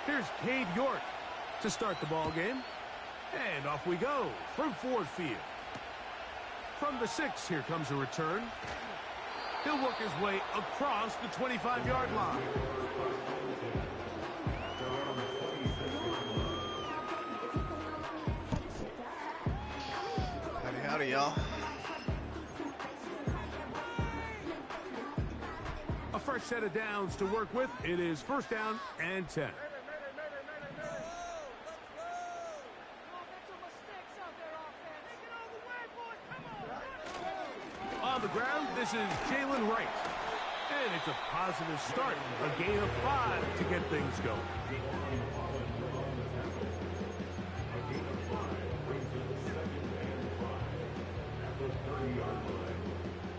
Here's Cade York to start the ball game. And off we go from Ford Field. From the 6, here comes a return. He'll work his way across the 25-yard line. Howdy, y'all. A fresh set of downs to work with. It is first down and 10. On the ground, this is Jalen Wright. And it's a positive start. A gain of 5 to get things going.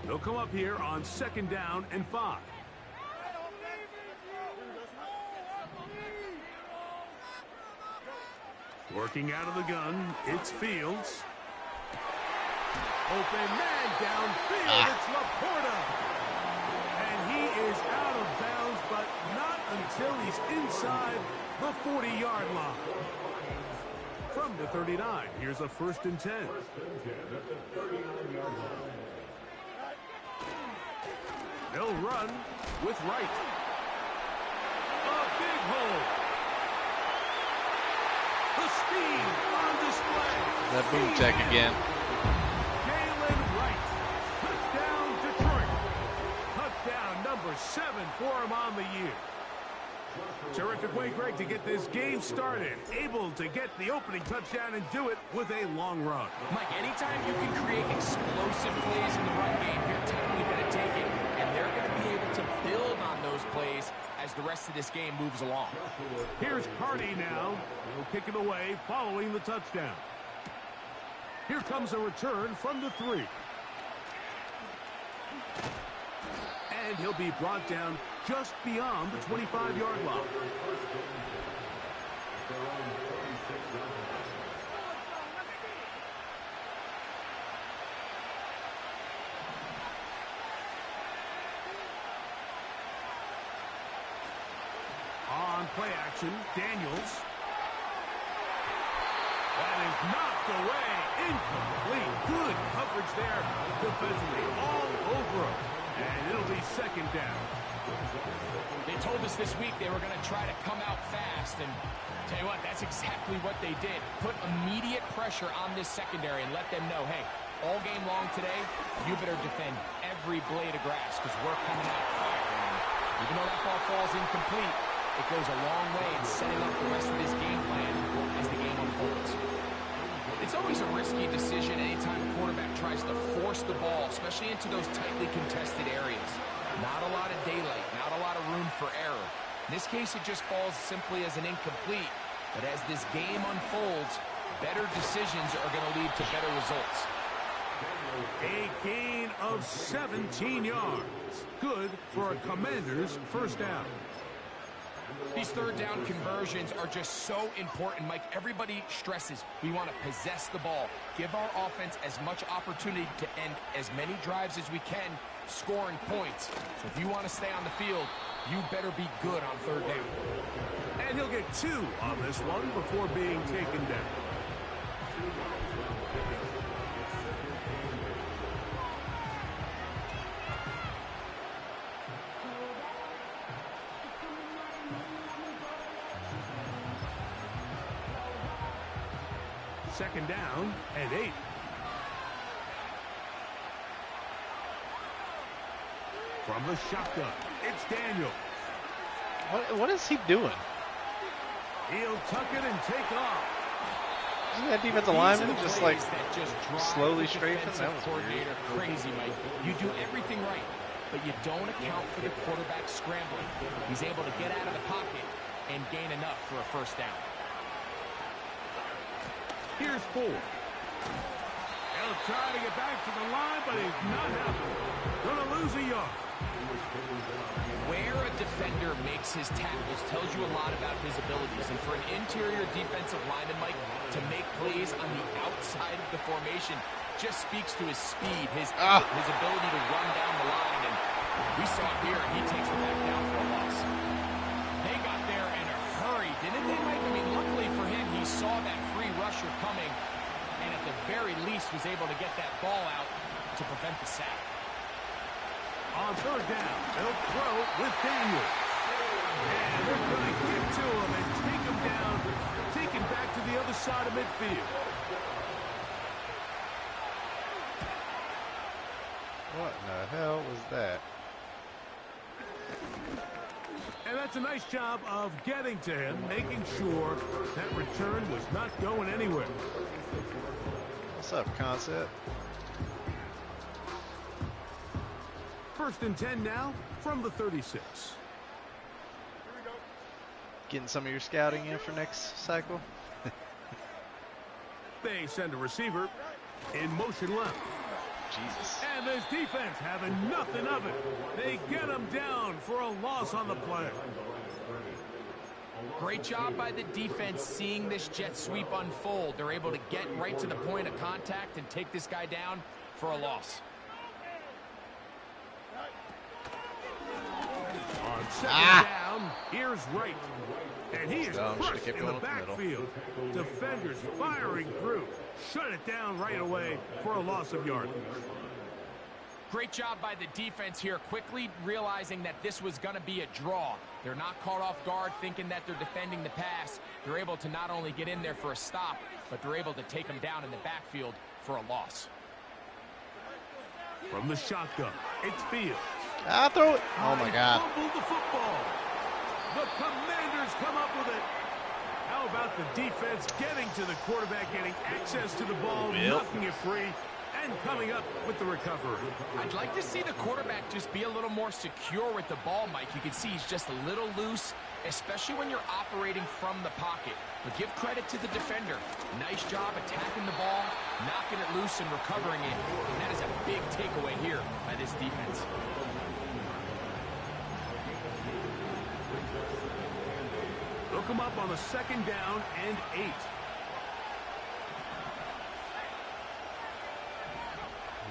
They'll come up here on 2nd down and 5. Working out of the gun, it's Fields. Open man downfield, it's Laporta. And he is out of bounds, but not until he's inside the 40-yard line. From the 39, here's a 1st and 10. They'll run with Wright. A big hole. The speed on display. That boom check again. Jalen Wright. Touchdown Detroit. Touchdown number 7 for him on the year. Terrific way, Greg, to get this game started. Able to get the opening touchdown and do it with a long run. Mike, anytime you can create explosive plays in the run game, you're definitely going to take it. And they're going to be able to build on those plays as the rest of this game moves along. Here's Carney now. He'll kick it away following the touchdown. Here comes a return from the 3. And he'll be brought down just beyond the 25-yard line. On play action, Daniels. That is knocked away. Incomplete. Good coverage there defensively. All over him. And it'll be 2nd down. They told us this week they were going to try to come out fast. And tell you what, that's exactly what they did. Put immediate pressure on this secondary and let them know, hey, all game long today, you better defend every blade of grass because we're coming out firing. Even though that ball falls incomplete, it goes a long way in setting up the rest of this game plan as the game unfolds. It's always a risky decision anytime a quarterback tries to force the ball, especially into those tightly contested areas. Not a lot of daylight, not a lot of room for error. In this case, it just falls simply as an incomplete. But as this game unfolds, better decisions are going to lead to better results. A gain of 17 yards. Good for a Commander's 1st down. These 3rd down conversions are just so important, Mike. Everybody stresses we want to possess the ball, give our offense as much opportunity to end as many drives as we can, scoring points. So if you want to stay on the field, you better be good on 3rd down. And he'll get 2 on this one before being taken down. Second down and 8. From the shotgun, it's Daniel. What is he doing? He'll tuck it and take off. Isn't that defensive lineman just like slowly strafing? That was coordinator crazy, Mike. You do everything right, but you don't account for the quarterback scrambling. He's able to get out of the pocket and gain enough for a 1st down. Here's 4. He'll try to get back to the line, but he's not happening. Gonna lose a yard. Where a defender makes his tackles tells you a lot about his abilities. And for an interior defensive lineman, Mike, to make plays on the outside of the formation just speaks to his speed, his ability to run down the line. And we saw it here, and he takes the back down for a loss. was able to get that ball out to prevent the sack. On third down, they'll throw with Daniel. And they're going to get to him and take him down, take him back to the other side of midfield. What in the hell was that? And that's a nice job of getting to him, making sure that return was not going anywhere. What's up, Concept? 1st and 10 now from the 36. Getting some of your scouting in for next cycle? They send a receiver in motion left. Jesus. And this defense having nothing of it. They get him down for a loss on the play. Great job by the defense seeing this jet sweep unfold. They're able to get right to the point of contact and take this guy down for a loss. On second down, here's Wright. And he is Dumb. crushed in the backfield. Defenders firing through. Shut it down right away for a loss of yardage. Great job by the defense here, quickly realizing that this was going to be a draw. They're not caught off guard thinking that they're defending the pass. They're able to not only get in there for a stop, but they're able to take him down in the backfield for a loss. From the shotgun, it's Fields. I'll throw it. Oh, my God. Fumbled the football. The Commanders come up with it. How about the defense getting to the quarterback, getting access to the ball, knocking it free, and coming up with the recovery. I'd like to see the quarterback just be a little more secure with the ball, Mike. You can see he's just a little loose, especially when you're operating from the pocket. But give credit to the defender. Nice job attacking the ball, knocking it loose and recovering it. And that is a big takeaway here by this defense. Look him up on the 2nd down and 8.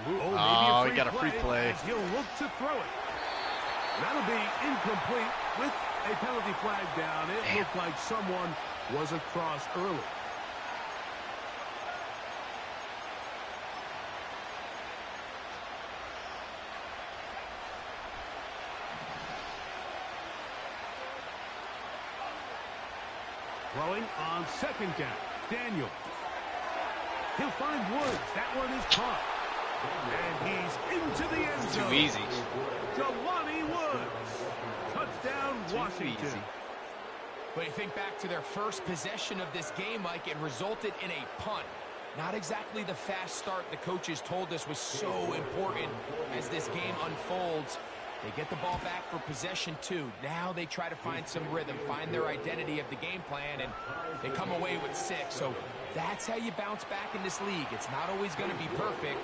Oh, he got a free play. As he'll look to throw it. That'll be incomplete with a penalty flag down. It looked like someone was across early. Throwing on 2nd down. Daniel. He'll find Woods. That one is caught. And he's into the end zone. Too easy. Jelani Woods. Touchdown, Washington. Easy. But you think back to their first possession of this game, Mike, it resulted in a punt. Not exactly the fast start the coaches told us was so important as this game unfolds. They get the ball back for possession 2. Now they try to find some rhythm, find their identity of the game plan, and they come away with 6. So that's how you bounce back in this league. It's not always going to be perfect.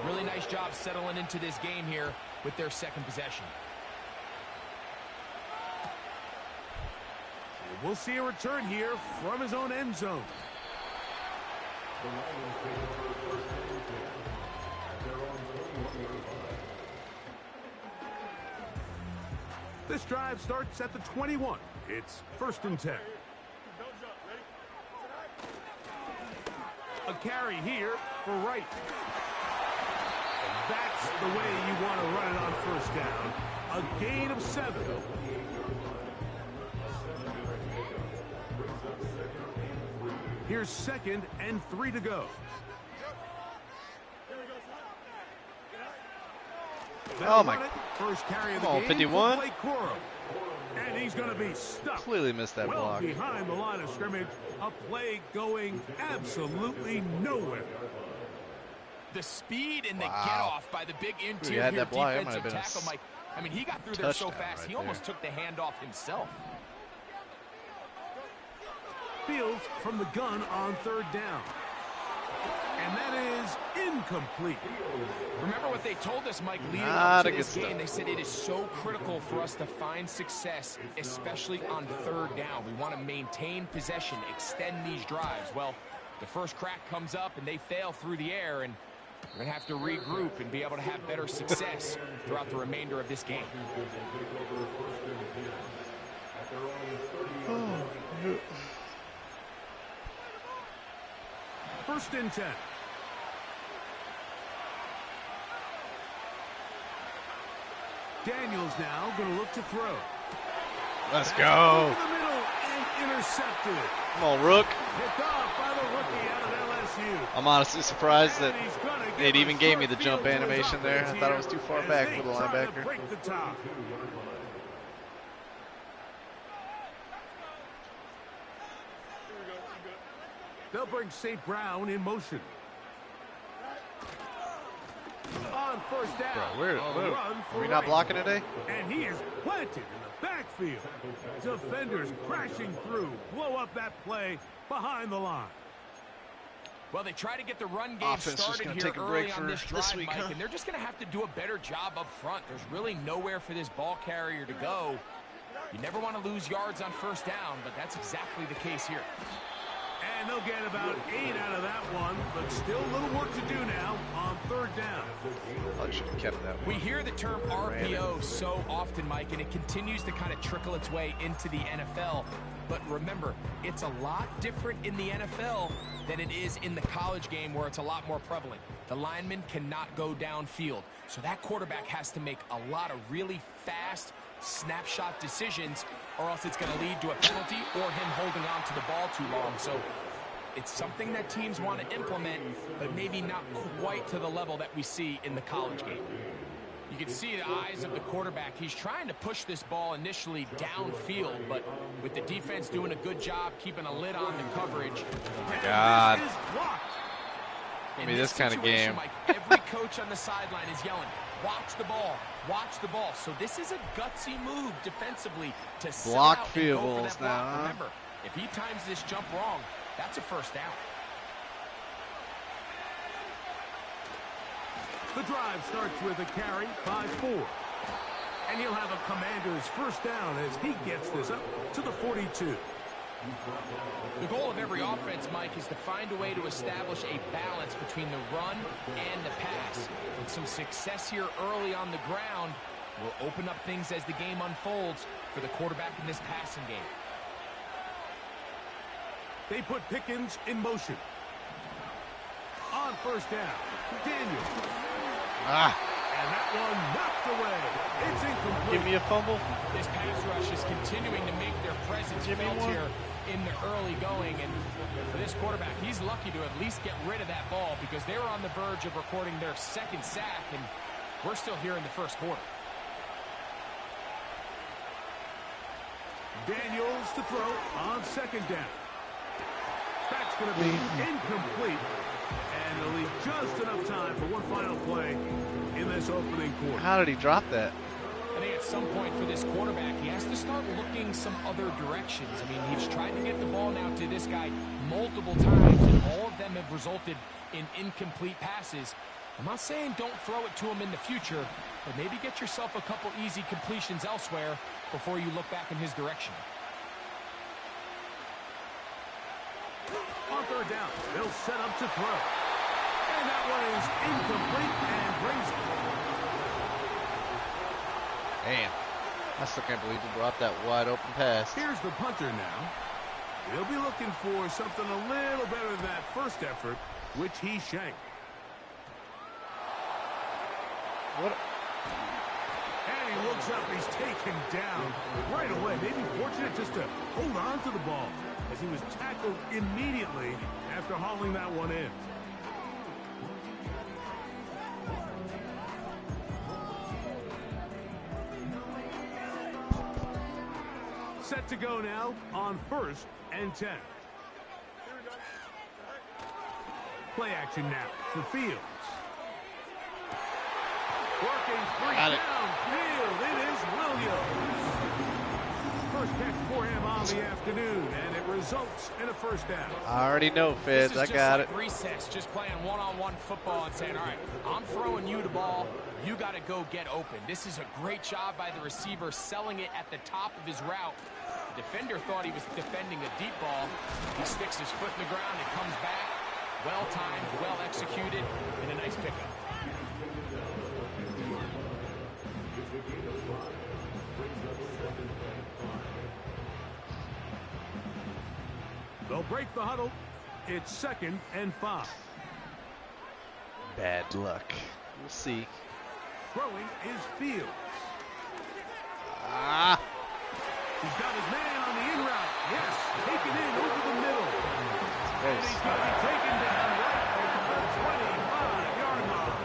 Really nice job settling into this game here with their 2nd possession. And we'll see a return here from his own end zone. This drive starts at the 21. It's 1st and 10. A carry here for Wright. And that's the way you want to run it on 1st down. A gain of 7. Here's 2nd and 3 to go. Oh, my. First carry of the Come on, game 51. And he's going to be stuck. Clearly missed that well block. Behind the line of scrimmage, a play going absolutely nowhere. The speed and the get-off by the big interior had that block, defensive tackle, Mike. I mean, he got through there so fast, he almost took the handoff himself. Fields from the gun on 3rd down. And that is incomplete. Remember what they told us, Mike, leading Not up to a this good game. stuff. They said it is so critical for us to find success, especially on 3rd down. We want to maintain possession, extend these drives. Well, the first crack comes up and they fail through the air, and we're going to have to regroup and be able to have better success throughout the remainder of this game. First and 10. Daniels now going to look to throw. Let's go. Over the middle and intercepted. Come on, Rook. Picked off by the rookie out of LSU. I'm honestly surprised that And he's gonna it give even a gave me the short jump field to his animation there. I offense thought it here was too far as back they for the try to linebacker. break the top. They'll bring St. Brown in motion. On first down. Bro, A run for are we not Wright. blocking today? And he is planted in the backfield. Defenders crashing through. Blow up that play behind the line. Well, they try to get the run game Offense just started gonna here take a early break on for this this drive, week, Mike, huh? and they're just going to have to do a better job up front. There's really nowhere for this ball carrier to go. You never want to lose yards on first down, but that's exactly the case here. And they'll get about 8 out of that one, but still a little work to do now on third down. I should have kept that We one. hear the term RPO so often, Mike, and it continues to kind of trickle its way into the NFL. But remember, it's a lot different in the NFL than it is in the college game where it's a lot more prevalent. The lineman cannot go downfield. So that quarterback has to make a lot of really fast snapshot decisions, or else it's going to lead to a penalty or him holding on to the ball too long. So it's something that teams want to implement, but maybe not quite to the level that we see in the college game. You can see the eyes of the quarterback. He's trying to push this ball initially downfield, but with the defense doing a good job keeping a lid on the coverage. Oh my God. This is blocked. Give me this kind of situation, game. Mike, every coach on the sideline is yelling, watch the ball, watch the ball. So this is a gutsy move defensively to sit Block out field and go for goals that block. now, huh? Remember, if he times this jump wrong, that's a first down. The drive starts with a carry by 4. And he'll have a Commander's first down as he gets this up to the 42. The goal of every offense, Mike, is to find a way to establish a balance between the run and the pass. And some success here early on the ground will open up things as the game unfolds for the quarterback in this passing game. They put Pickens in motion. On first down, Daniel. And that one knocked away. It's incomplete. Give me a fumble. This pass rush is continuing to make their presence felt here in the early going. And for this quarterback, he's lucky to at least get rid of that ball because they were on the verge of recording their second sack, and we're still here in the first quarter. Daniels to throw on second down. That's going to be incomplete. And they'll leave just enough time for one final play in this opening quarter. How did he drop that? I think at some point for this quarterback, he has to start looking some other directions. I mean, he's tried to get the ball now to this guy multiple times, and all of them have resulted in incomplete passes. I'm not saying don't throw it to him in the future, but maybe get yourself a couple easy completions elsewhere before you look back in his direction. On third down, they'll set up to throw. And that one is incomplete and brings it. Man, I still can't believe he brought that wide open pass. Here's the punter now. He'll be looking for something a little better than that first effort, which he shanked. What? And he looks up, he's taken down right away. Maybe fortunate just to hold on to the ball as he was tackled immediately after hauling that one in. Set to go now on 1st and 10. Play action now for Fields. Working free downfield. It is Williams. First catch for him on the afternoon, and it results in a first down. I already know, Feds. I got it. Recess, just playing one-on-one football and saying, all right, I'm throwing you the ball. You got to go get open. This is a great job by the receiver selling it at the top of his route. The defender thought he was defending a deep ball. He sticks his foot in the ground and comes back. Well-timed, well-executed, and a nice pickup. They'll break the huddle. It's 2nd and 5. Bad luck. We'll see. Throwing is Fields. Ah. He's got his man on the in route. Yes, taken in over the middle. And he's going to be taken down right at the 25-yard line.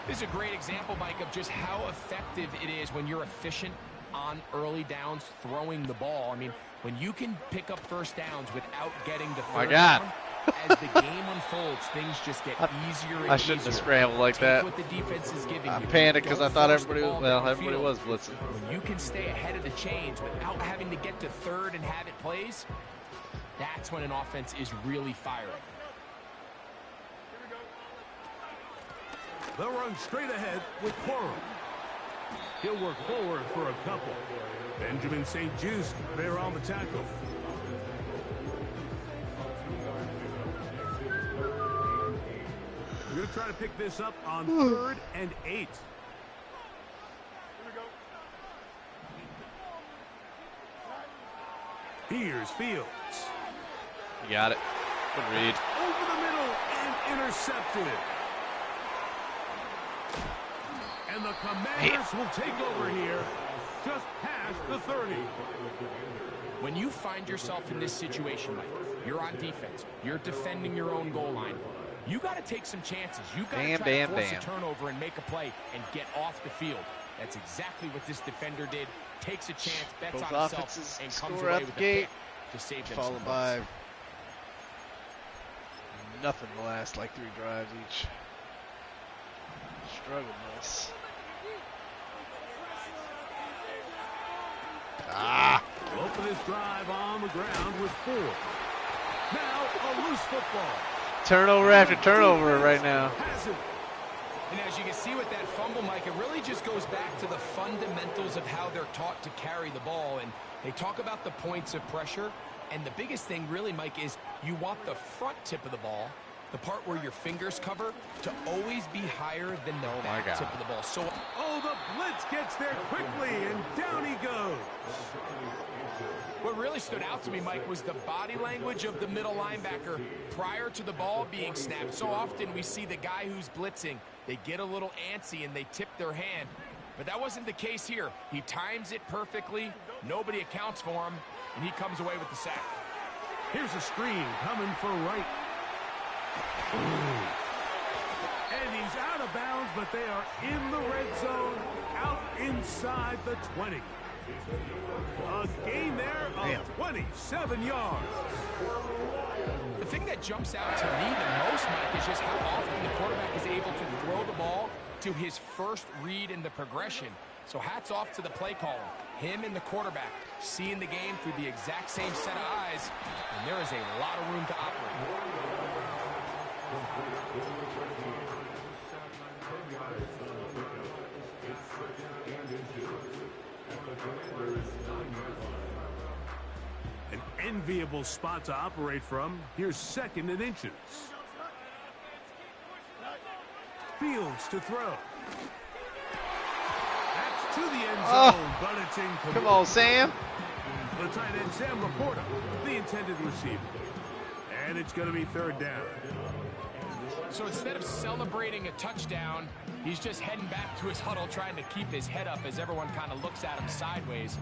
This is a great example, Mike, of just how effective it is when you're efficient on early downs throwing the ball. I mean, when you can pick up first downs without getting the third down, as the game unfolds, things just get easier and I shouldn't easier. have scrambled like that. What the defense is giving I you. panicked because I thought Don't everybody, force everybody was blitzing. When you can stay ahead of the chains without having to get to third and have it plays, that's when an offense is really firing. They'll run straight ahead with Corum. He'll work forward for a couple. Benjamin St. Juste there on the tackle. We're going to try to pick this up on 3rd and 8. Here's Fields. You got it. Good read. Over the middle and intercepted. And the Commanders will take over here just past the 30. When you find yourself in this situation, Mike, you're on defense, you're defending your own goal line, you got to take some chances. You got to try to force a turnover and make a play and get off the field. That's exactly what this defender did. Takes a chance, bets on himself, and comes away with the pick to save them. Followed by nothing the last like 3 drives each. Struggle this. Open this drive on the ground with 4. Now a loose football. Turnover after turnover right now. And as you can see with that fumble, Mike, it really just goes back to the fundamentals of how they're taught to carry the ball. And they talk about the points of pressure. And the biggest thing really, Mike, is you want the front tip of the ball, the part where your fingers cover, to always be higher than the back tip of the ball. So, the blitz gets there quickly, and down he goes. What really stood out to me, Mike, was the body language of the middle linebacker prior to the ball being snapped. So often we see the guy who's blitzing, they get a little antsy and they tip their hand. But that wasn't the case here. He times it perfectly, nobody accounts for him, and he comes away with the sack. Here's a screen coming for right. And he's out of bounds, but they are in the red zone, out inside the 20. A gain there of 27 yards. The thing that jumps out to me the most, Mike, is just how often the quarterback is able to throw the ball to his first read in the progression. So hats off to the play caller. Him and the quarterback seeing the game through the exact same set of eyes, and there is a lot of room to operate. An enviable spot to operate from. Here's 2nd and inches. Fields to throw. That's to the end zone, but it's incomplete. Come on, Sam. The tight end, Sam Laporta, the intended receiver. And it's going to be 3rd down. So instead of celebrating a touchdown, he's just heading back to his huddle trying to keep his head up as everyone kind of looks at him sideways.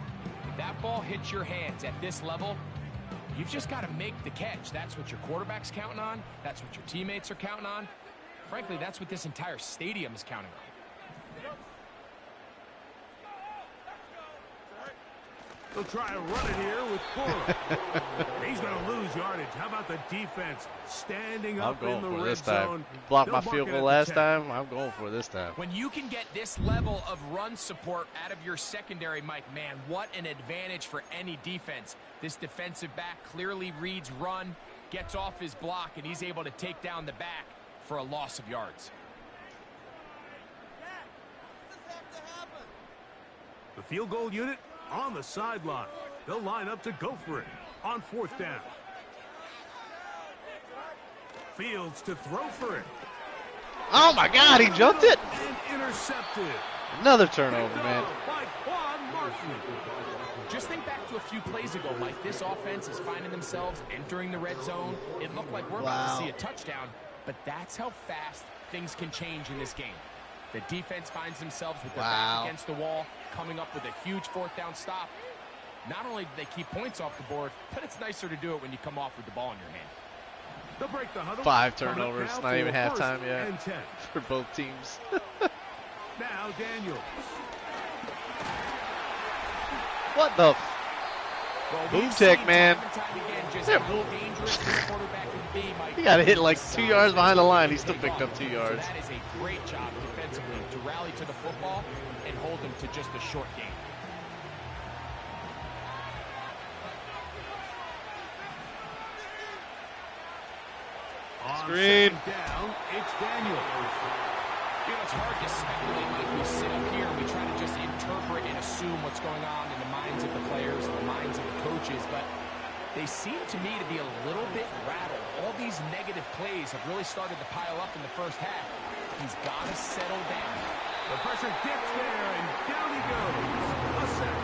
If that ball hits your hands at this level, you've just got to make the catch. That's what your quarterback's counting on. That's what your teammates are counting on. Frankly, that's what this entire stadium is counting on. They'll try to run it here with Corum. He's going to lose yardage. How about the defense standing up in the red zone? Blocked my field goal last time. I'm going for it this time. When you can get this level of run support out of your secondary, Mike, man, what an advantage for any defense. This defensive back clearly reads run, gets off his block, and he's able to take down the back for a loss of yards. The field goal unit on the sideline. They'll line up to go for it on 4th down. Fields to throw for it. Oh, my God, he jumped it. And intercepted. Another turnover, man. By Quan Martin. Just think back to a few plays ago, Mike. This offense is finding themselves entering the red zone. It looked like we're about to see a touchdown, but that's how fast things can change in this game. The defense finds themselves with their back against the wall, coming up with a huge fourth down stop. Not only do they keep points off the board, but it's nicer to do it when you come off with the ball in your hand. They'll break the huddle. 5 turnovers, not even halftime yet and 10. for both teams. Now Daniels. What the? Boom tech, man. He got hit like 2 yards behind the line. He still picked up 2 yards. That is a great job defensively to rally to the football and hold them to just a short game. Screen. Down, it's Daniels. You know, it's hard to speculate, Mike. We sit up here and we try to just interpret and assume what's going on in the minds of the players and the minds of the coaches, but they seem to me to be a little bit rattled. All these negative plays have really started to pile up in the first half. He's got to settle down. The pressure gets there, and down he goes. A sack.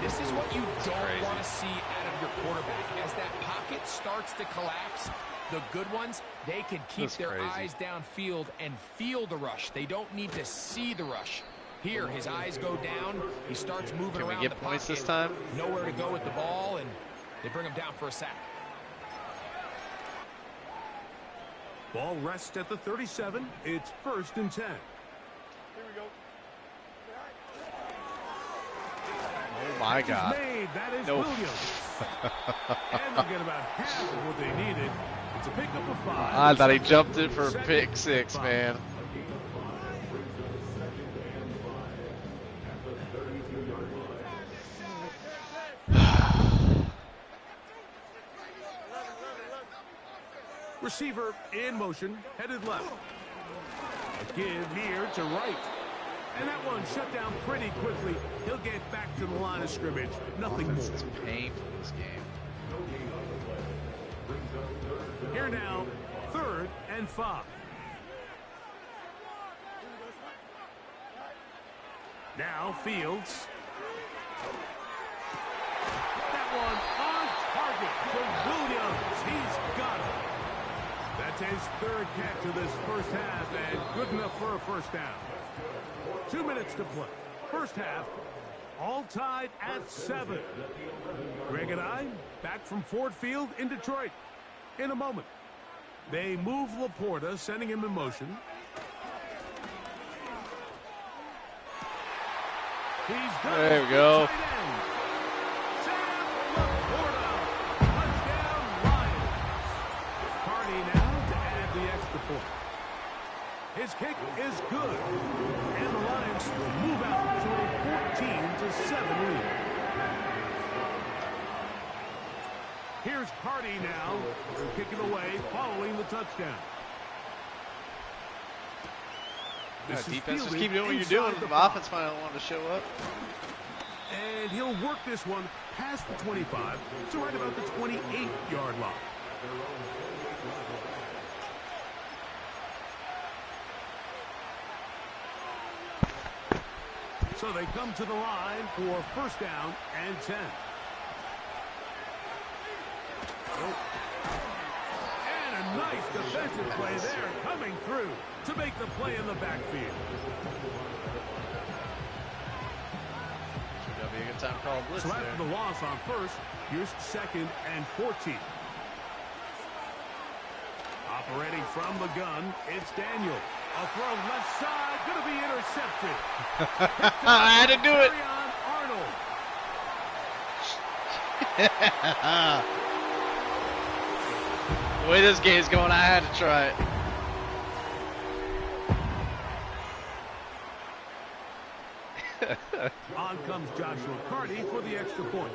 This is what you don't want to see out of your quarterback. As that pocket starts to collapse, the good ones, they can keep their eyes downfield and feel the rush. They don't need to see the rush. Here, his eyes go down. He starts moving around the pocket. Can we get points this time? Nowhere to go with the ball, and they bring him down for a sack. Ball rests at the 37. It's 1st and 10. Here we go. Oh, my God. That is Williams. And they'll get about half of what they needed. It's a pickup of 5. I thought he jumped it for a pick 6, man. Receiver in motion, headed left. A give here to right. And that one shut down pretty quickly. He'll get back to the line of scrimmage. Nothing more. It's painful, this game. Here now, 3rd and 5. Now Fields. That one on target for Williams. He's got it. That's his 3rd catch of this first half, and good enough for a first down. 2 minutes to play. First half, all tied at 7. Greg and I back from Ford Field in Detroit in a moment. They move Laporta, sending him in motion. He's good. There we go. Sam Laporta. Touchdown Lions. Carney now to add the extra point. His kick is good. And the Lions will move out to a 14-7 lead. Here's Carney now. Kicking away following the touchdown. Defense, just keep doing what you're doing. The offense finally wanted to show up. And he'll work this one past the 25 to right about the 28-yard line. So they come to the line for first down and 10. And a nice defensive play there coming through to make the play in the backfield. Should that be a good time to call a blitz So after the loss on first, here's 2nd and 14. Operating from the gun, it's Daniel. A throw left side, going to be intercepted. I had to do it. Arnold. The way this game's going, I had to try it. On comes Joshua Carney for the extra point.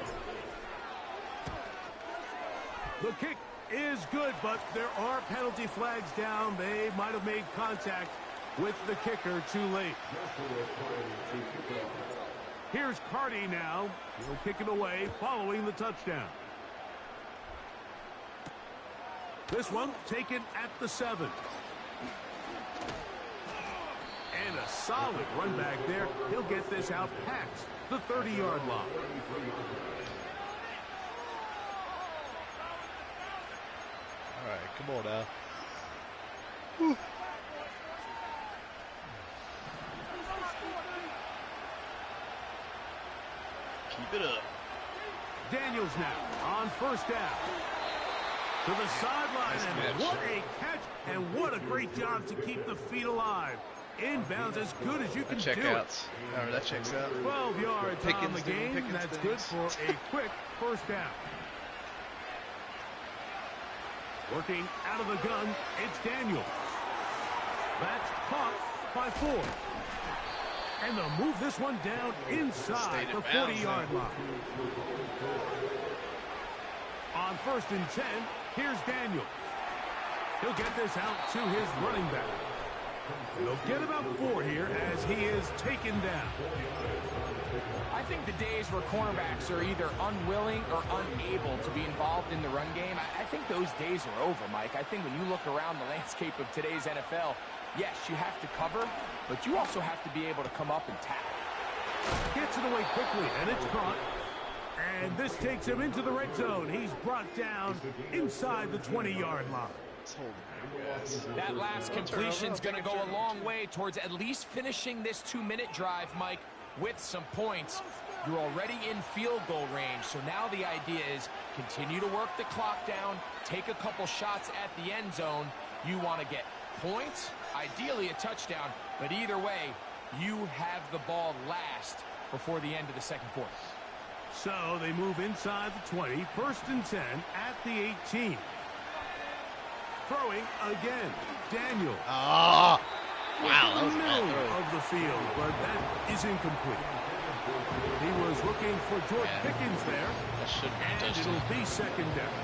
The kick is good, but there are penalty flags down. They might have made contact with the kicker too late. Here's Carney now. He'll kick it away following the touchdown. This one taken at the 7. And a solid run back there. He'll get this out past the 30-yard line. All right, come on now. Whew. Keep it up. Daniels now on first down. To the sideline, and what a catch, and what a great job to keep the feet alive. Inbounds as good as you can do it. However, that checks out. 12 yards on the game. That's good for a quick first down. Working out of the gun, it's Daniels. That's caught by 4. And they'll move this one down inside the 40-yard line. On first and 10, here's Daniels. He'll get this out to his running back. They'll get about 4 here as he is taken down. I think the days where cornerbacks are either unwilling or unable to be involved in the run game, I think those days are over, Mike. I think when you look around the landscape of today's NFL, yes, you have to cover, but you also have to be able to come up and tackle. Gets it away quickly, and it's caught. And this takes him into the red zone. He's brought down inside the 20-yard line. That last completion's going to go a long way towards at least finishing this 2-minute drive, Mike, with some points. You're already in field goal range, so now the idea is continue to work the clock down, take a couple shots at the end zone. You want to get points, ideally a touchdown, but either way, you have the ball last before the end of the second quarter. So they move inside the 20, first and 10 at the 18. Throwing again, Daniel. Oh, wow, that was in the a bad middle throw. of the field, but that is incomplete. He was looking for George Pickens there, That shouldn't be and touched. it'll be second down.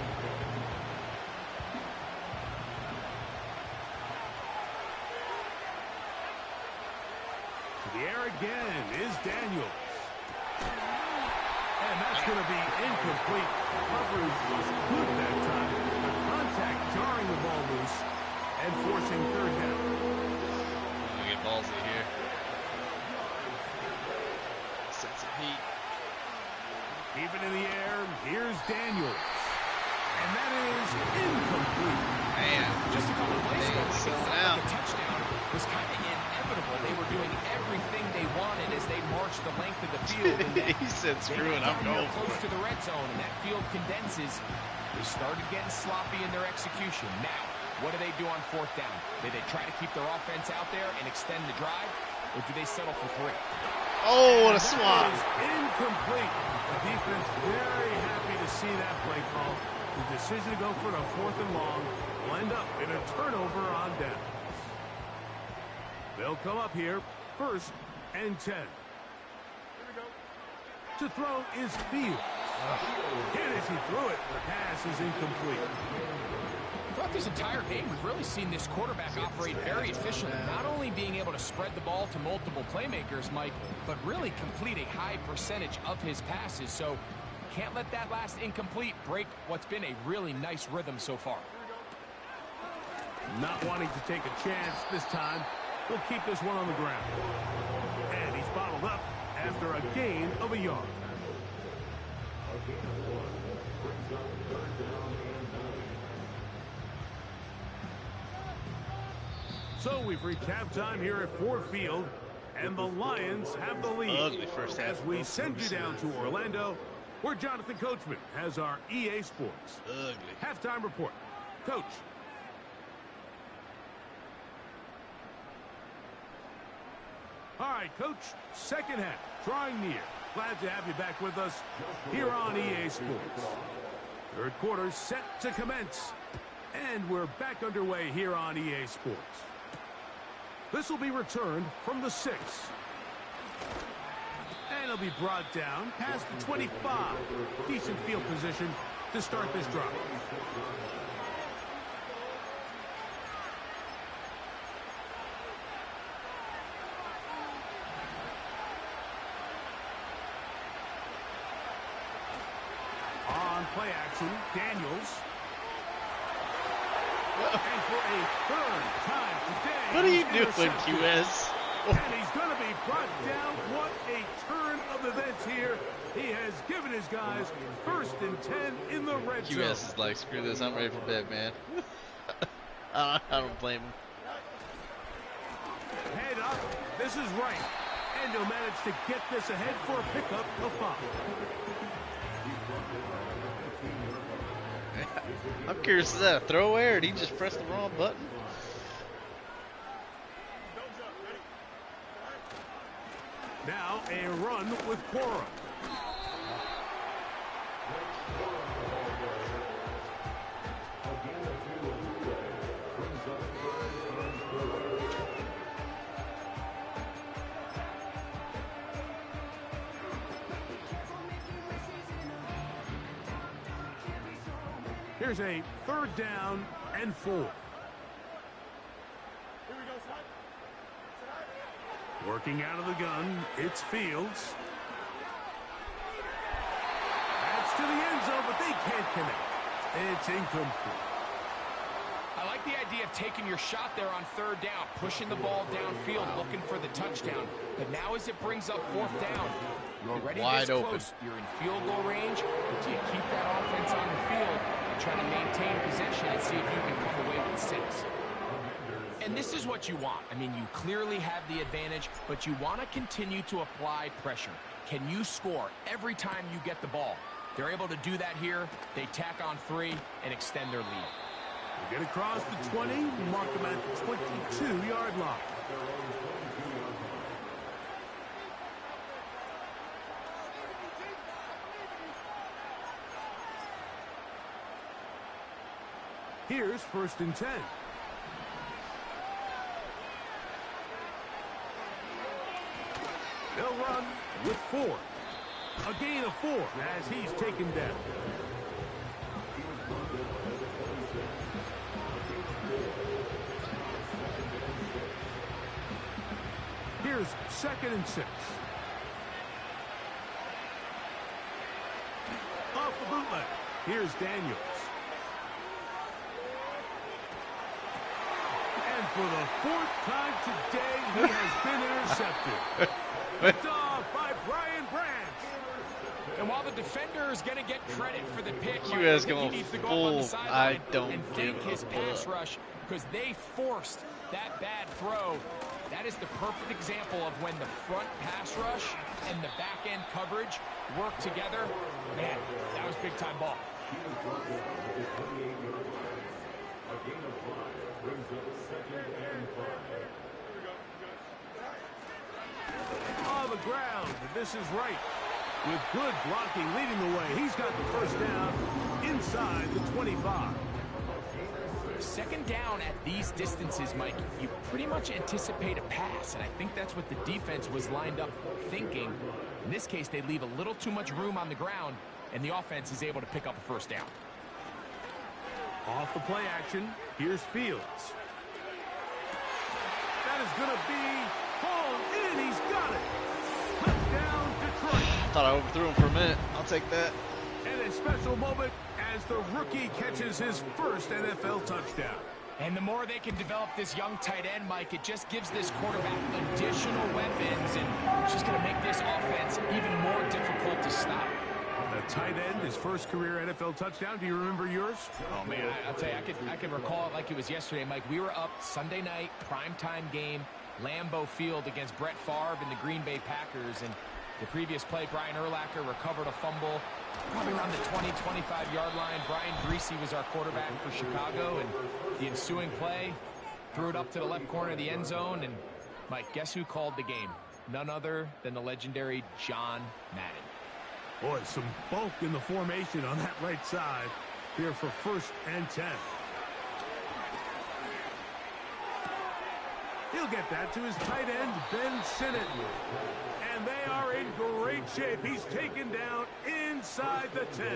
To the air again is Daniels. And that's going to be incomplete. Coverage was good that time. The contact jarring the ball loose and forcing third down. We get ballsy here. Set some heat. Keep it in the air. Here's Daniels. And that is incomplete. Man, Just a couple of plays ago, They it selling felt out. like a touchdown was kind of inevitable. They were doing everything they wanted as they marched the length of the field. And he said, they screw it, got I'm down going real for close it. to the red zone, and that field condenses. They started getting sloppy in their execution. Now, what do they do on fourth down? Do they try to keep their offense out there and extend the drive, or do they settle for 3? Oh, what a That swat. is incomplete. The defense very happy to see that play call. The decision to go for the fourth and long will end up in a turnover on downs. They'll come up here, first and 10. To throw is Fields. Hit as he threw it. The pass is incomplete. Throughout this entire game, we've really seen this quarterback operate very efficiently, not only being able to spread the ball to multiple playmakers, Mike, but really complete a high percentage of his passes. So can't let that last incomplete break what's been a really nice rhythm so far. Not wanting to take a chance this time, he'll keep this one on the ground. And he's bottled up after a gain of a yard. So we've reached halftime here at Ford Field, and the Lions have the lead. Ugly first half. As we send you down to Orlando, where Jonathan Coachman has our EA Sports Ugly. halftime report. Coach. All right, Coach, second half, drawing near. Glad to have you back with us here on EA Sports. Third quarter set to commence, and we're back underway here on EA Sports. This will be returned from the 6. And it'll be brought down past the 25. Decent field position to start this drive. On play action, Daniels. And for a third time today, What are you he's doing, intercepted. QS? And he's going to be brought down. What a turn of events here. He has given his guys first and 10 in the red zone. QS is like, screw this, I'm ready for bed, man. I don't blame him. Head up. This is right. And he'll manage to get this ahead for a pickup of 5. I'm curious, is that a throwaway or did he just press the wrong button? Now a run with Cora. Here's a 3rd down and 4. Working out of the gun, it's Fields. That's to the end zone, but they can't connect. It's incomplete. I like the idea of taking your shot there on 3rd down, pushing the ball downfield, looking for the touchdown. But now as it brings up 4th down, you're already wide this open. Close. You're in field goal range, but do you keep that offense on the field and try to maintain possession and see if you can come away with 6? And this is what you want. I mean, you clearly have the advantage, but you want to continue to apply pressure. Can you score every time you get the ball? They're able to do that here. They tack on 3 and extend their lead. They get across the 20, mark them at the 22-yard line. Here's 1st and 10. They'll run with 4. A gain of 4 as he's taken down. Here's 2nd and 6. Off the bootleg. Here's Daniels. And for the 4th time today, he has been intercepted. Picked off by Brian Branch. And while the defender is going to get credit for the pick, You guys he going needs to go up on the full, sideline I don't and give thank his a pass fuck. rush because they forced that bad throw. That is the perfect example of when the front pass rush and the back end coverage work together. Man, that was big time ball. On the ground, this is Wright. With good blocking leading the way, he's got the 1st down inside the 25. 2nd down at these distances, Mike, you pretty much anticipate a pass, and I think that's what the defense was lined up thinking. In this case, they leave a little too much room on the ground, and the offense is able to pick up a 1st down. Off the play action, here's Fields. That is going to be hauled in. He's got it. Touchdown, Detroit. Thought I overthrew him for a minute. I'll take that. And a special moment as the rookie catches his 1st NFL touchdown. And the more they can develop this young tight end, Mike, it just gives this quarterback additional weapons, and it's just going to make this offense even more difficult to stop. The tight end, his 1st career NFL touchdown. Do you remember yours? Oh, man, I'll tell you, I can recall it like it was yesterday, Mike. We were up Sunday night, primetime game, Lambeau Field against Brett Favre and the Green Bay Packers, and the previous play, Brian Urlacher recovered a fumble probably around the 20, 25-yard line. Brian Greasy was our quarterback for Chicago, and the ensuing play threw it up to the left corner of the end zone. And, Mike, guess who called the game? None other than the legendary John Madden. Boy, some bulk in the formation on that right side here for 1st and 10. He'll get that to his tight end, Ben Sinnott. And they are in great shape. He's taken down inside the 10.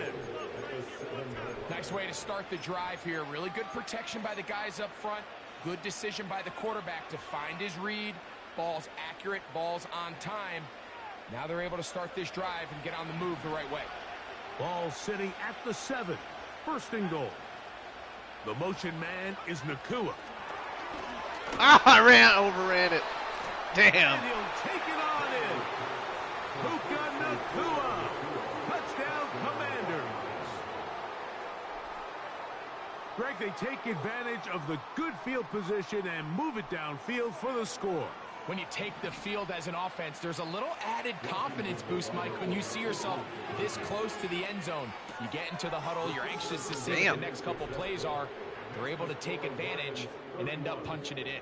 Nice way to start the drive here. Really good protection by the guys up front. Good decision by the quarterback to find his read. Ball's accurate, ball's on time. Now they're able to start this drive and get on the move the right way. Ball sitting at the 7. 1st and goal. The motion man is Nakua. Ah, I overran it. Damn. And he'll take it on in. Puka Nakua. Touchdown, Commanders. Greg, they take advantage of the good field position and move it downfield for the score. When you take the field as an offense, there's a little added confidence boost, Mike, when you see yourself this close to the end zone. You get into the huddle, you're anxious to see what the next couple plays are. They're able to take advantage and end up punching it in.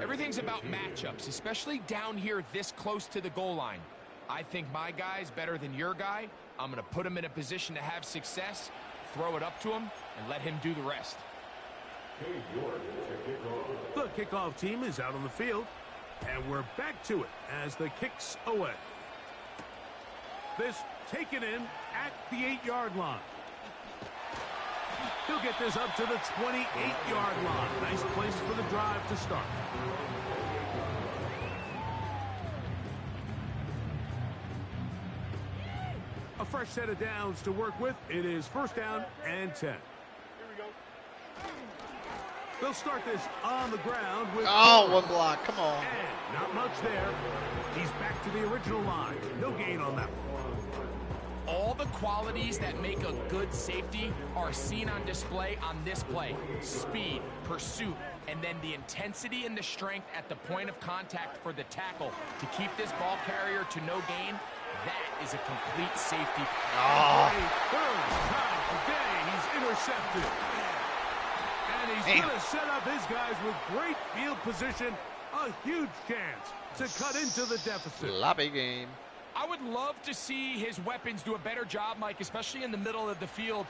Everything's about matchups, especially down here this close to the goal line. I think my guy's better than your guy. I'm going to put him in a position to have success, throw it up to him, and let him do the rest. The kickoff team is out on the field, and we're back to it as the kick's away. This taken in at the 8-yard line. He'll get this up to the 28-yard line. Nice place for the drive to start. A fresh set of downs to work with. It is 1st down and 10. They'll start this on the ground with... Oh, one block. Come on. And not much there. He's back to the original line. No gain on that one. All the qualities that make a good safety are seen on display on this play. Speed, pursuit, and then the intensity and the strength at the point of contact for the tackle to keep this ball carrier to no gain. That is a complete safety. Oh. Third time today, he's intercepted. And he's going to set up his guys with great field position. A huge chance to cut into the deficit. Sloppy game. I would love to see his weapons do a better job, Mike, especially in the middle of the field,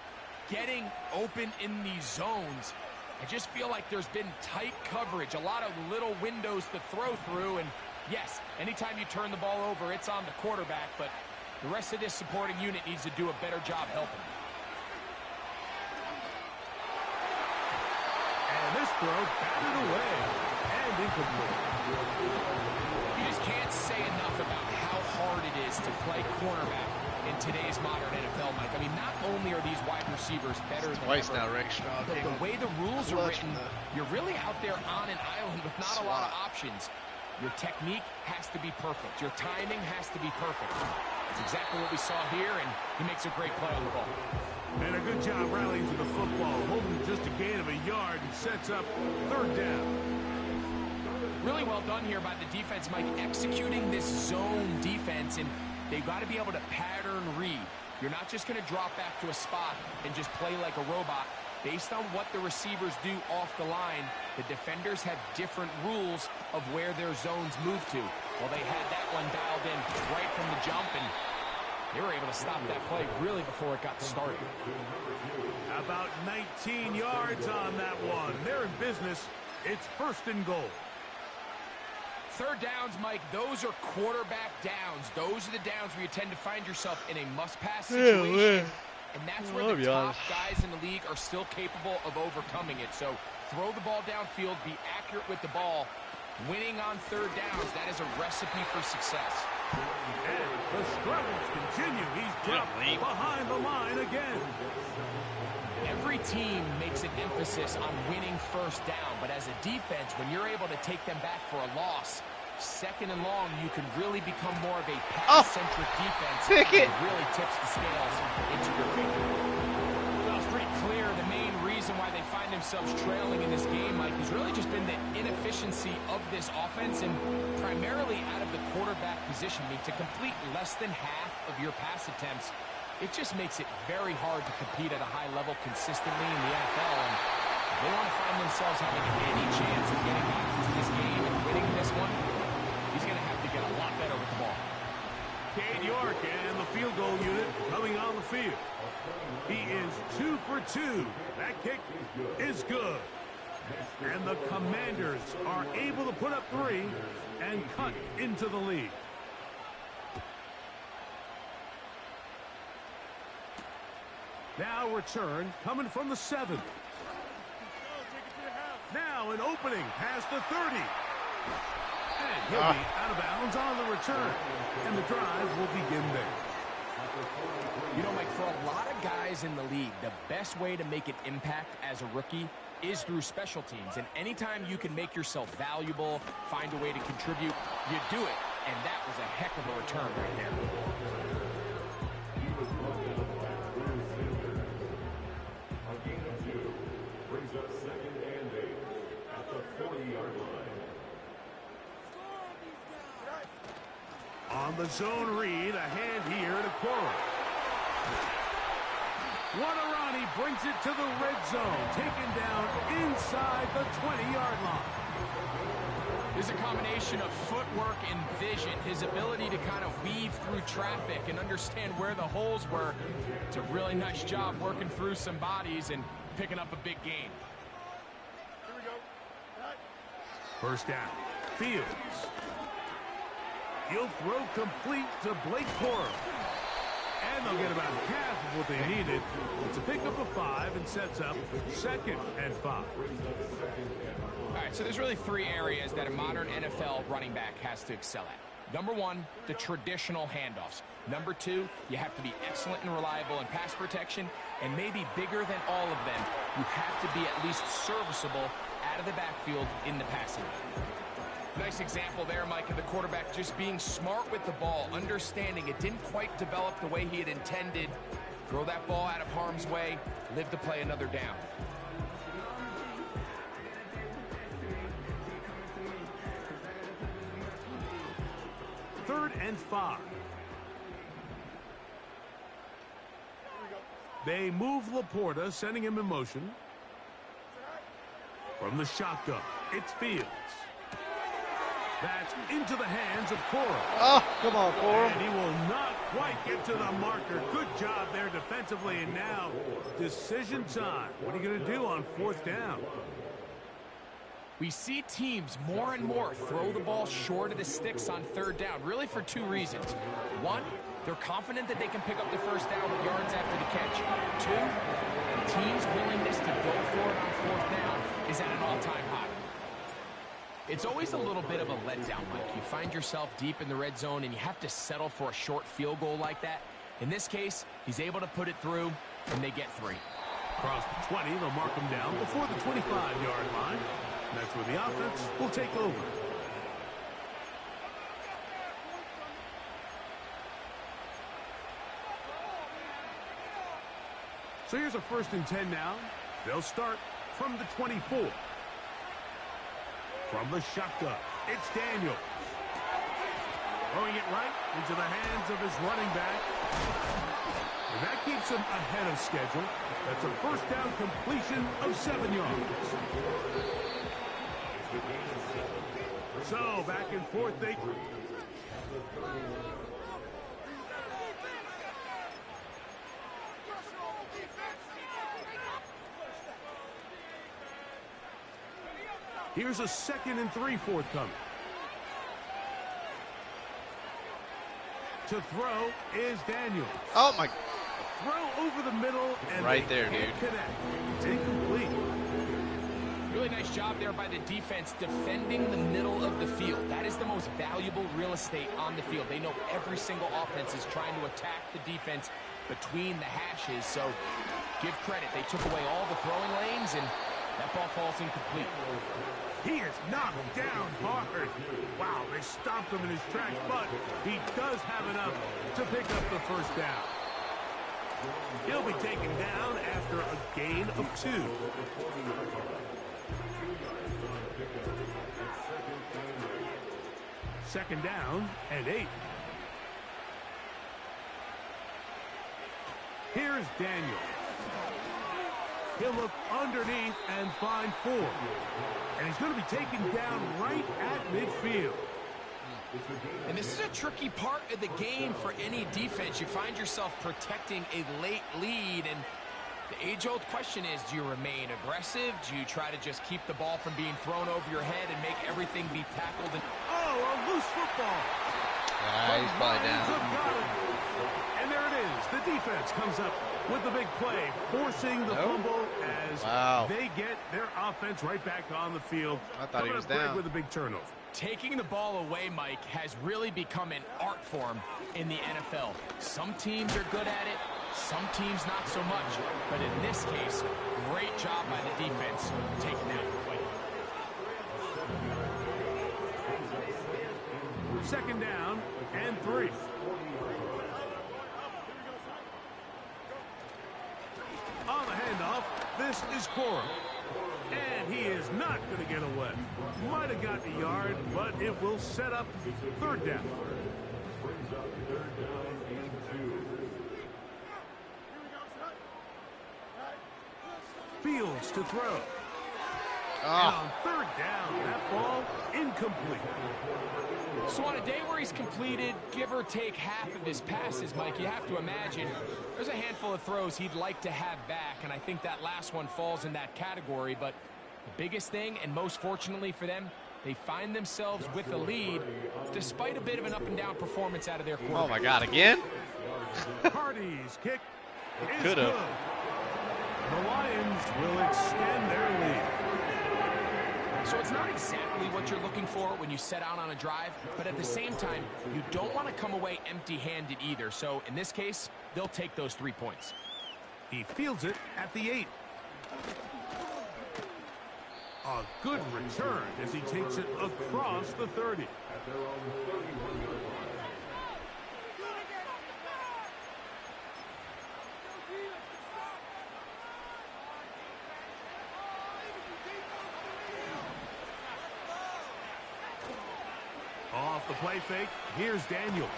getting open in these zones. I just feel like there's been tight coverage, a lot of little windows to throw through, and yes, anytime you turn the ball over, it's on the quarterback, but the rest of this supporting unit needs to do a better job helping. And this throw batted away and incomplete. You just can't say enough about how hard it is to play cornerback in today's modern NFL, Mike. I mean, not only are these wide receivers better than Twice ever, now, Rick Strong. but the way the rules are written, you're really out there on an island with not a lot of options. Your technique has to be perfect. Your timing has to be perfect. That's exactly what we saw here, and he makes a great play on the ball. And a good job rallying to the football, holding just a gain of a yard and sets up 3rd down. Really well done here by the defense, Mike, executing this zone defense, and they've got to be able to pattern read. You're not just going to drop back to a spot and just play like a robot. Based on what the receivers do off the line, the defenders have different rules of where their zones move to. Well, they had that one dialed in right from the jump, and they were able to stop that play really before it got started. About 19 yards on that one. They're in business. It's 1st and goal. 3rd downs, Mike, those are quarterback downs. Those are the downs where you tend to find yourself in a must-pass situation. And that's where the top guys in the league are still capable of overcoming it. So throw the ball downfield, be accurate with the ball. Winning on 3rd downs, that is a recipe for success. And the struggles continue. He's dropped behind the line again. Every team makes an emphasis on winning 1st down, but as a defense, when you're able to take them back for a loss, 2nd and long, you can really become more of a pass-centric defense. It really tips the scales into your favor. Well, it's pretty clear the main reason why they find themselves trailing in this game, Mike, has really just been the inefficiency of this offense and primarily out of the quarterback position. I mean, to complete less than half of your pass attempts, it just makes it very hard to compete at a high level consistently in the NFL. And if they want to find themselves having any chance of getting back into this game and winning this one, he's going to have to get a lot better with the ball. Cade York and the field goal unit coming on the field. He is 2 for 2. That kick is good. And the Commanders are able to put up 3 and cut into the lead. Now return coming from the 7. Now an opening past the 30. And he'll be out of bounds on the return. And the drive will begin there. You know, Mike, for a lot of guys in the league, the best way to make an impact as a rookie is through special teams. And anytime you can make yourself valuable, find a way to contribute, you do it. And that was a heck of a return right there. the zone read, a hand here to Cora. Waterani brings it to the red zone, taken down inside the 20-yard line. There's a combination of footwork and vision, his ability to kind of weave through traffic and understand where the holes were. It's a really nice job working through some bodies and picking up a big gain. Here we go. First down. Fields. He'll throw complete to Blake Cora. And they'll get about half of what they needed. It's a pickup of 5 and sets up 2nd and 5. All right, so there's really 3 areas that a modern NFL running back has to excel at. Number 1, the traditional handoffs. Number 2, you have to be excellent and reliable in pass protection. And maybe bigger than all of them, you have to be at least serviceable out of the backfield in the passing game. Nice example there, Mike, of the quarterback just being smart with the ball, understanding it didn't quite develop the way he had intended. Throw that ball out of harm's way, live to play another down. Third and 5. They move Laporta, sending him in motion. From the shotgun, it's Fields. That's into the hands of Cora. Oh, come on, Cora. And he will not quite get to the marker. Good job there defensively. And now, decision time. What are you going to do on 4th down? We see teams more and more throw the ball short of the sticks on 3rd down, really for 2 reasons. 1, they're confident that they can pick up the 1st down with yards after the catch. 2, the team's willingness to go for it on 4th down is at an all-time high. It's always a little bit of a letdown, Mike. You find yourself deep in the red zone and you have to settle for a short field goal like that. In this case, he's able to put it through, and they get 3. Across the 20, they'll mark him down before the 25-yard line. And that's where the offense will take over. So here's a 1st and 10 now. They'll start from the 24. From the shotgun, it's Daniel. Throwing it right into the hands of his running back. And that keeps him ahead of schedule. That's a 1st down completion of 7 yards. So, back and forth they... Here's a 2nd and 3 forthcoming. To throw is Daniels. Oh, my. Throw over the middle and right there, dude. Connect. It's incomplete. Really nice job there by the defense defending the middle of the field. That is the most valuable real estate on the field. They know every single offense is trying to attack the defense between the hashes. So give credit. They took away all the throwing lanes, and that ball falls incomplete. He is knocked down hard. Wow, they stopped him in his tracks, but he does have enough to pick up the 1st down. He'll be taken down after a gain of 2. Second down and 8. Here's Daniel. He'll look underneath and find 4. And he's going to be taken down right at midfield. And this is a tricky part of the game for any defense. You find yourself protecting a late lead, and the age-old question is, do you remain aggressive? Do you try to just keep the ball from being thrown over your head and make everything be tackled? And oh, a loose football. He's probably down. And there it is. The defense comes up with the big play, forcing the fumble as they get their offense right back on the field. I thought he was down. With a big turnover. Taking the ball away, Mike, has really become an art form in the NFL. Some teams are good at it, some teams not so much. But in this case, great job by the defense taking that away. Second down and 3. On the handoff, this is Cora. And he is not going to get away. Might have got the yard, but it will set up 3rd down. Fields to throw. Oh. And on third down, that ball incomplete. So on a day where he's completed, give or take half of his passes, Mike, you have to imagine there's a handful of throws he'd like to have back, and I think that last one falls in that category. But the biggest thing, and most fortunately for them, they find themselves with a lead despite a bit of an up-and-down performance out of their quarterback. Oh, my God, again? Hardy's kick is Could good. have. The Lions will extend their lead. So it's not exactly what you're looking for when you set out on a drive, but at the same time, you don't want to come away empty-handed either. So in this case, they'll take those 3 points. He fields it at the 8. A good return as he takes it across the 30. Off the play fake, here's Daniels.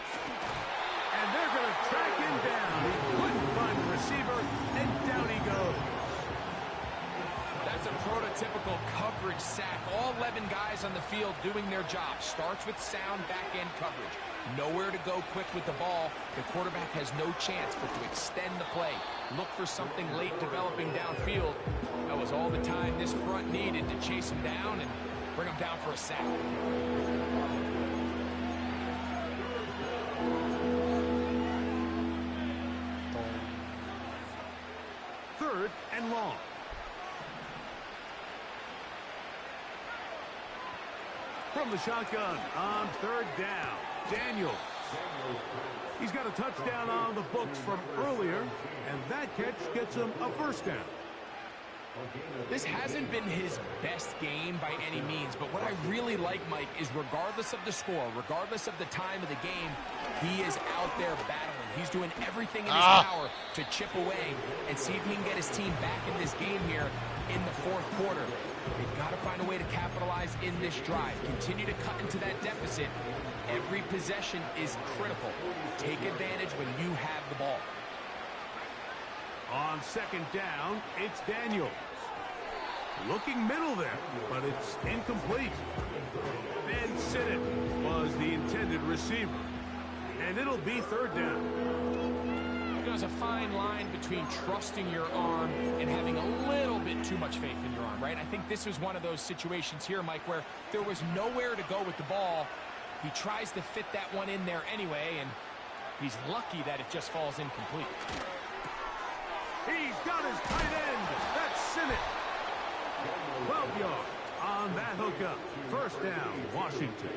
And they're going to track him down. He couldn't find the receiver, and down he goes. That's a prototypical coverage sack. All 11 guys on the field doing their job. Starts with sound back-end coverage. Nowhere to go quick with the ball. The quarterback has no chance but to extend the play. Look for something late developing downfield. That was all the time this front needed to chase him down and bring him down for a sack. Third and long. From the shotgun on third down, Daniels. He's got a touchdown on the books from earlier, and that catch gets him a first down. This hasn't been his best game by any means, but what I really like, Mike, is regardless of the score, regardless of the time of the game, he is out there battling. He's doing everything in his power to chip away and see if he can get his team back in this game here in the fourth quarter. They've got to find a way to capitalize in this drive. Continue to cut into that deficit. Every possession is critical. Take advantage when you have the ball. On second down, it's Daniels. Looking middle there, but it's incomplete. Ben Sinnott was the intended receiver. And it'll be third down. There's a fine line between trusting your arm and having a little bit too much faith in your arm, right? I think this was one of those situations here, Mike, where there was nowhere to go with the ball. He tries to fit that one in there anyway, and he's lucky that it just falls incomplete. He's got his tight end. That's Sinnott. 12 yards on that hookup. First down, Washington.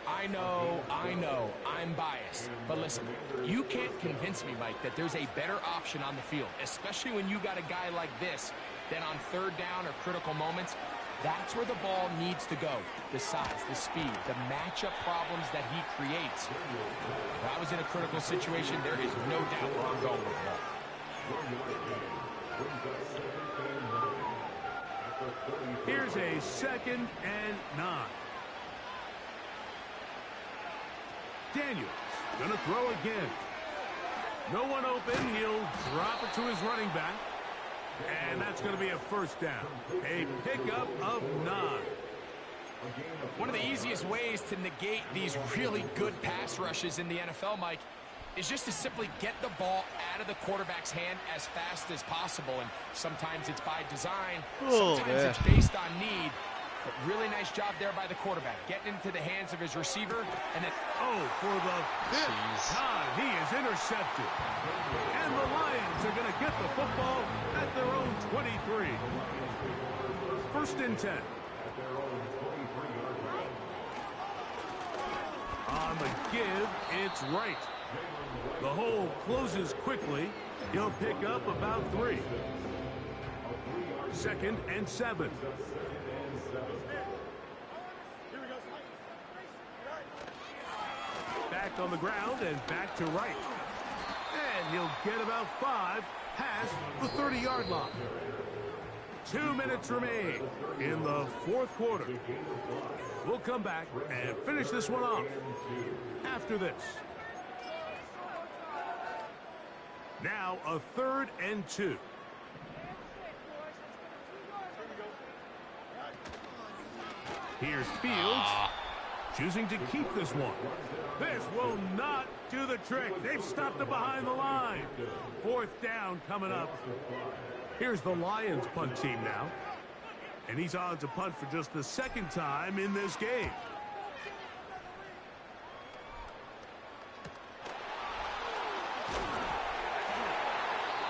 I know, I'm biased. But listen, you can't convince me, Mike, that there's a better option on the field, especially when you got a guy like this, than on third down or critical moments. That's where the ball needs to go. The size, the speed, the matchup problems that he creates. If I was in a critical situation, there is no doubt where I'm going with the ball. Here's a 2nd and 9. Daniels gonna throw again. No one open. He'll drop it to his running back. And that's going to be a first down. A pickup of 9. One of the easiest ways to negate these really good pass rushes in the NFL, Mike, is just to simply get the ball out of the quarterback's hand as fast as possible. And sometimes it's by design, sometimes it's based on need. But really nice job there by the quarterback, getting into the hands of his receiver, and then, for the 5th time, he is intercepted. And the Lions are going to get the football at their own 23. 1st and 10. On the give, it's right. The hole closes quickly. He'll pick up about 3. 2nd and 7. Back on the ground and back to right. And he'll get about 5 past the 30-yard line. 2 minutes remain in the fourth quarter. We'll come back and finish this one off after this. Now a 3rd and 2. Here's Fields, choosing to keep this one. This will not do the trick. They've stopped it behind the line. 4th down coming up. Here's the Lions punt team now. And he's on to punt for just the 2nd time in this game.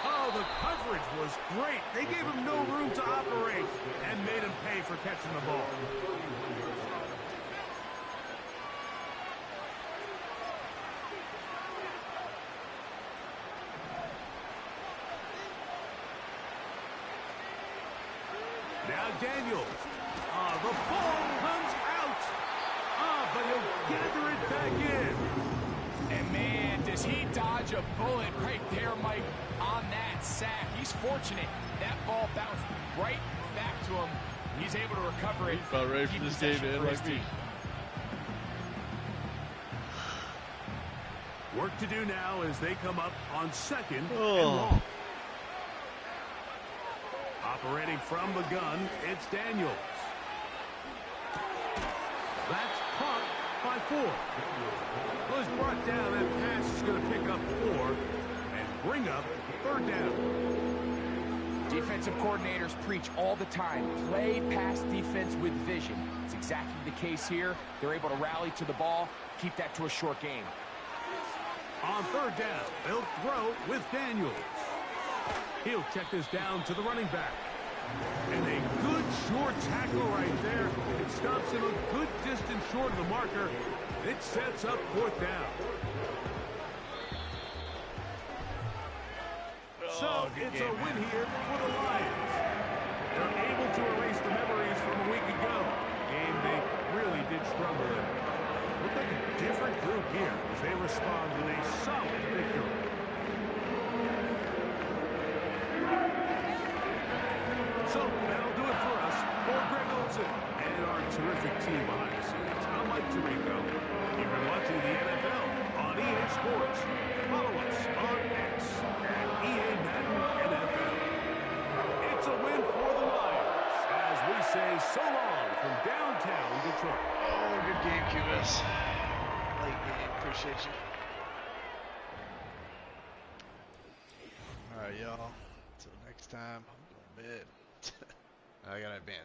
Oh, the coverage was great. They gave him no room to operate and made him pay for catching the ball. Now Daniels. The ball comes out. But he'll gather it back in. And man, does he dodge a bullet right there, Mike, on that sack. He's fortunate. That ball bounced right back to him. He's able to recover it. About ready for this game to end like me. Work to do now as they come up on 2nd and long. Operating from the gun, it's Daniels. That's caught by 4. Well, he's brought down. That pass is going to pick up 4 and bring up 3rd down. Defensive coordinators preach all the time, play pass defense with vision. It's exactly the case here. They're able to rally to the ball, keep that to a short game. On 3rd down, they'll throw with Daniels. He'll check this down to the running back. And a good short tackle right there. It stops him a good distance short of the marker. It sets up 4th down. So it's a win here for the Lions. They're able to erase the memories from a week ago. A game they really did struggle in. Look like a different group here as they respond with a solid victory. So that'll do it for us. For Greg Olsen and our terrific team behind the scenes, I'm Mike Tirico. You've been watching the NFL on EA Sports. Follow us on X at EA Madden NFL. It's a win for the Lions as we say so long from downtown Detroit. Oh, good game, Cubas. Late game. Appreciate you. All right, y'all. Until next time, I'm going to bed. I got to advance.